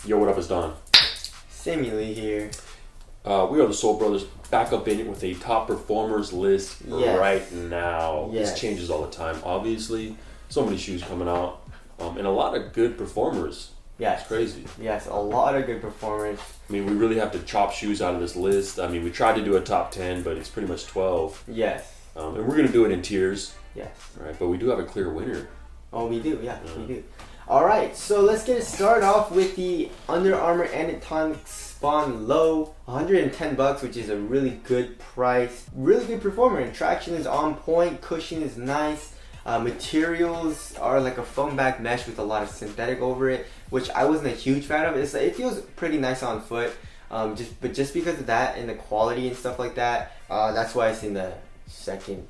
Yo, what up, it's Don. Simile here. We are the Soul Brothers, back up in it with a top performers list right now. This changes all the time, obviously. So many shoes coming out, and a lot of good performers. Yes. It's crazy. Yes, a lot of good performers. I mean, we really have to chop shoes out of this list. I mean, we tried to do a top 10, but it's pretty much 12. Yes. And we're going to do it in tiers. Yes. Right, but we do have a clear winner. Oh, we do. Yeah, we do. All right, so let's get it started off with the Under Armour Anatomic Spawn Low, $110, which is a really good price. Really good performer, and traction is on point, cushion is nice. Materials are like a foam back mesh with a lot of synthetic over it, which I wasn't a huge fan of. It feels pretty nice on foot, just because of that and the quality and stuff like that. That's why it's in the second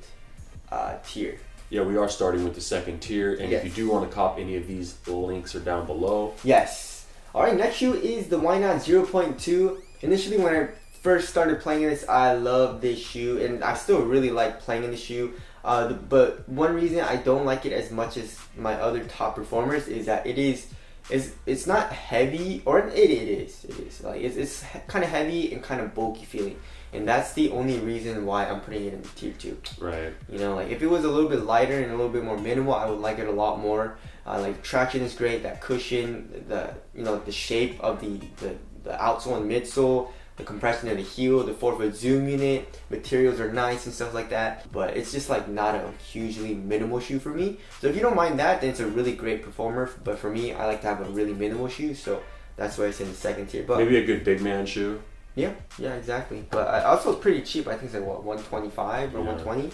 tier. Yeah, we are starting with the second tier, and Yes. if you do want to cop any of these, the links are down below. Yes. All right, next shoe is the Why Not 0.2. Initially, when I first started playing in this, I loved this shoe, and I still really like playing in the shoe. But one reason I don't like it as much as my other top performers is that it's not heavy, or it is. Like it's kind of heavy and kind of bulky feeling. And that's the only reason why I'm putting it in tier 2. Right. You know, like if it was a little bit lighter and a little bit more minimal, I would like it a lot more. Like traction is great, that cushion, the shape of the outsole and midsole, the compression of the heel, the 4-foot zoom unit, materials are nice and stuff like that. But it's just like not a hugely minimal shoe for me. So if you don't mind that, then it's a really great performer. But for me, I like to have a really minimal shoe, so that's why it's in the second tier. But maybe a good big man shoe. Yeah, exactly. But also pretty cheap. I think it's like what, 125 or 120.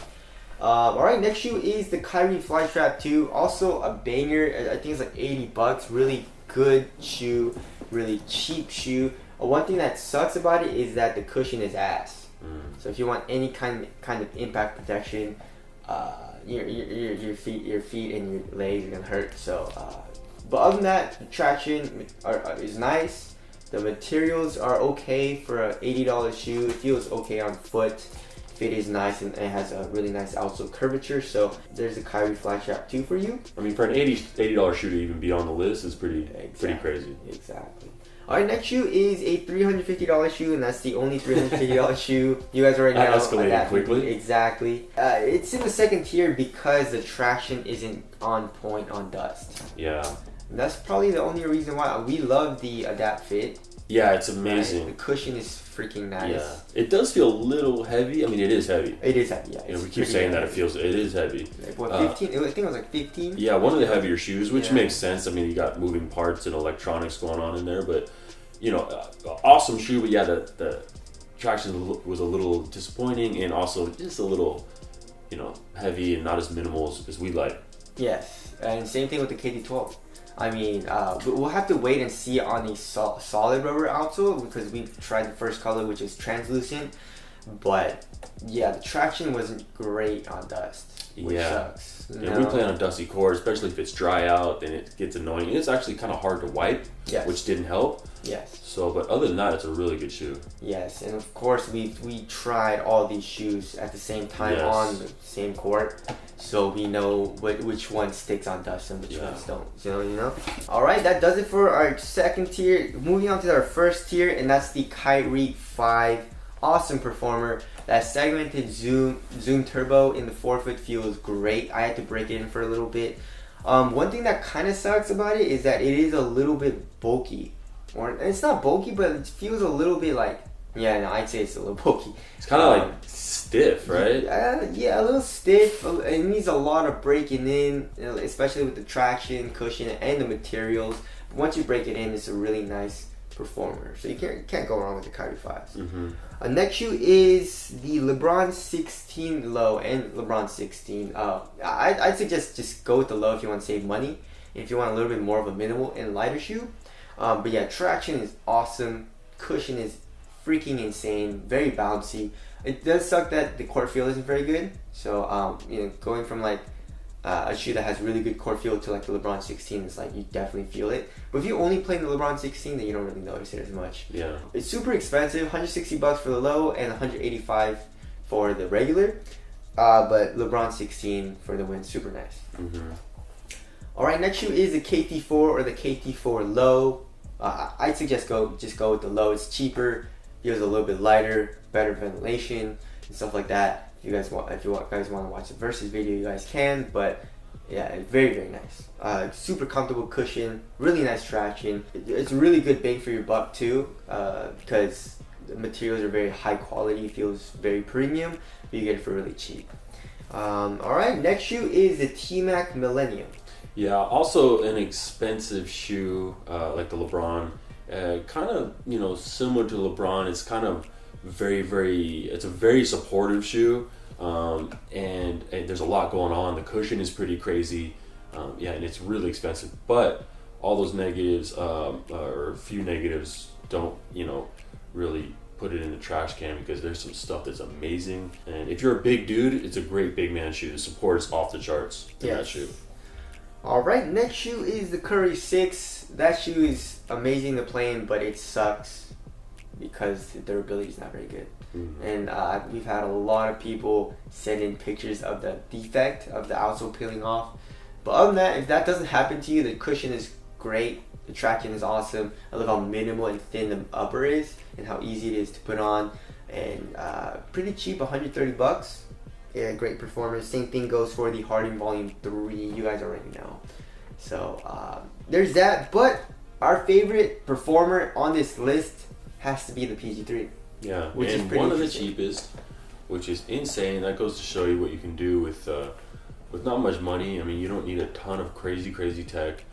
All right, next shoe is the Kyrie Flytrap 2. Also a banger. I think it's like $80. Really good shoe. Really cheap shoe. One thing that sucks about it is that the cushion is ass. So if you want any kind of impact protection, your feet and your legs are gonna hurt. So, but other than that, the traction is nice. The materials are okay for an $80 shoe. It feels okay on foot. Fit is nice, and it has a really nice outsole curvature. So there's a Kyrie Flytrap 2 for you. I mean, for an $80 shoe to even be on the list is pretty crazy. Exactly. All right, next shoe is a $350 shoe, and that's the only $350 shoe. You guys already know. Escalated quickly. Exactly. It's in the second tier because the traction isn't on point on dust. Yeah. And that's probably the only reason why. We love the Adapt Fit. Yeah, it's amazing. Right? The cushion is freaking nice. Yeah. It does feel a little heavy. I mean, it is heavy. It is heavy, yeah. You know, we keep saying that it is heavy. Like what, 15? I think it was like 15. Yeah, one of the heavier shoes, which makes sense. I mean, you got moving parts and electronics going on in there, but you know, awesome shoe. But yeah, the traction was a little disappointing, and also just a little, heavy and not as minimal as we like. Yes, and same thing with the KT12. I mean, we'll have to wait and see on the solid rubber outsole because we've tried the first color, which is translucent. But yeah, the traction wasn't great on dust, which sucks. Yeah, we play on a dusty court, especially if it's dry out, then it gets annoying. It's actually kind of hard to wipe, which didn't help. Yes. So, but other than that, it's a really good shoe. Yes, and of course we tried all these shoes at the same time on the same court, so we know which one sticks on dust and which ones don't. You know. All right, that does it for our second tier. Moving on to our first tier, and that's the Kyrie 5. Awesome performer. That segmented zoom turbo in the 4-foot feels great. I had to break it in for a little bit. One thing that kind of sucks about it is that it is a little bit bulky. Or it's not bulky, but it feels a little bit like, I'd say it's a little bulky. It's kind of like stiff, right? Yeah, a little stiff. It needs a lot of breaking in, especially with the traction, cushion, and the materials. But once you break it in, it's a really nice performer. So you can't go wrong with the Kyrie 5s. Mm-hmm. Next shoe is the LeBron 16 Low and LeBron 16. I'd suggest just go with the Low if you want to save money. If you want a little bit more of a minimal and lighter shoe. But yeah, traction is awesome. Cushion is freaking insane. Very bouncy. It does suck that the court feel isn't very good. So going from like a shoe that has really good court feel to like the LeBron 16 is like you definitely feel it. But if you only play in the LeBron 16, then you don't really notice it as much. Yeah. It's super expensive, $160 for the low and $185 for the regular. But LeBron 16 for the win, super nice. Mm-hmm. All right, next shoe is the KT4 or the KT4 Low. I'd suggest just go with the low. It's cheaper, feels a little bit lighter, better ventilation and stuff like that. If you guys want to watch the versus video, you guys can. But yeah, very very nice. Super comfortable cushion, really nice traction. It's a really good bang for your buck too, because the materials are very high quality. Feels very premium, but you get it for really cheap. All right, next shoe is the T-Mac Millennium. Yeah, also an expensive shoe, like the LeBron. Kind of, similar to LeBron. It's kind of it's a very supportive shoe. And there's a lot going on. The cushion is pretty crazy. And it's really expensive. But all those negatives, or a few negatives, don't, really put it in the trash can, because there's some stuff that's amazing. And if you're a big dude, it's a great big man shoe. The support is off the charts in that shoe. All right, next shoe is the Curry 6. That shoe is amazing to play in, but it sucks because the durability is not very good. Mm-hmm. And we've had a lot of people send in pictures of the defect of the outsole peeling off. But other than that, if that doesn't happen to you, the cushion is great. The traction is awesome. I love how minimal and thin the upper is and how easy it is to put on. And pretty cheap, $130. Yeah, great performance. Same thing goes for the Harden Volume 3. You guys already know. So there's that. But our favorite performer on this list has to be the PG3. Yeah, which is one of the cheapest, which is insane. That goes to show you what you can do with not much money. I mean, you don't need a ton of crazy tech,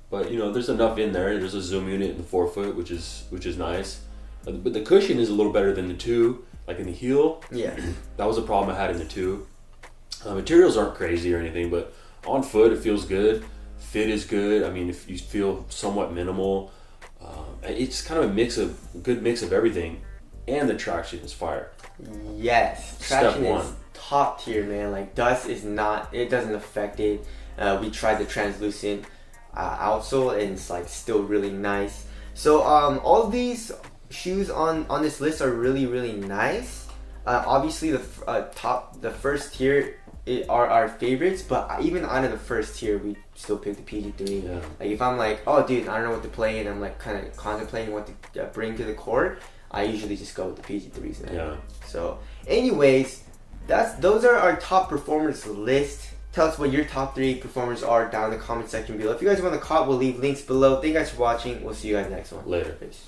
but there's enough in there. There's a zoom unit in the forefoot, which is nice. But the cushion is a little better than the 2. Like in the heel, that was a problem I had in the 2. Materials aren't crazy or anything, but on foot it feels good. Fit is good. I mean, if you feel somewhat minimal, it's kind of a good mix of everything, and the traction is fire. Yes, traction is top tier, man. Like dust is not, it doesn't affect it. We tried the translucent outsole, and it's like still really nice. So all of these shoes on this list are really nice. Obviously the first tier are our favorites, but even out of the first tier we still pick the PG3. Yeah. Like if I'm like, oh dude, I don't know what to play, and I'm like kind of contemplating what to bring to the court, I usually just go with the PG3s now. Yeah. So anyways, those are our top performers list. Tell us what your top 3 performers are down in the comment section below. If you guys want to call, we'll leave links below. Thank you guys for watching. We'll see you guys next one. Later. Peace.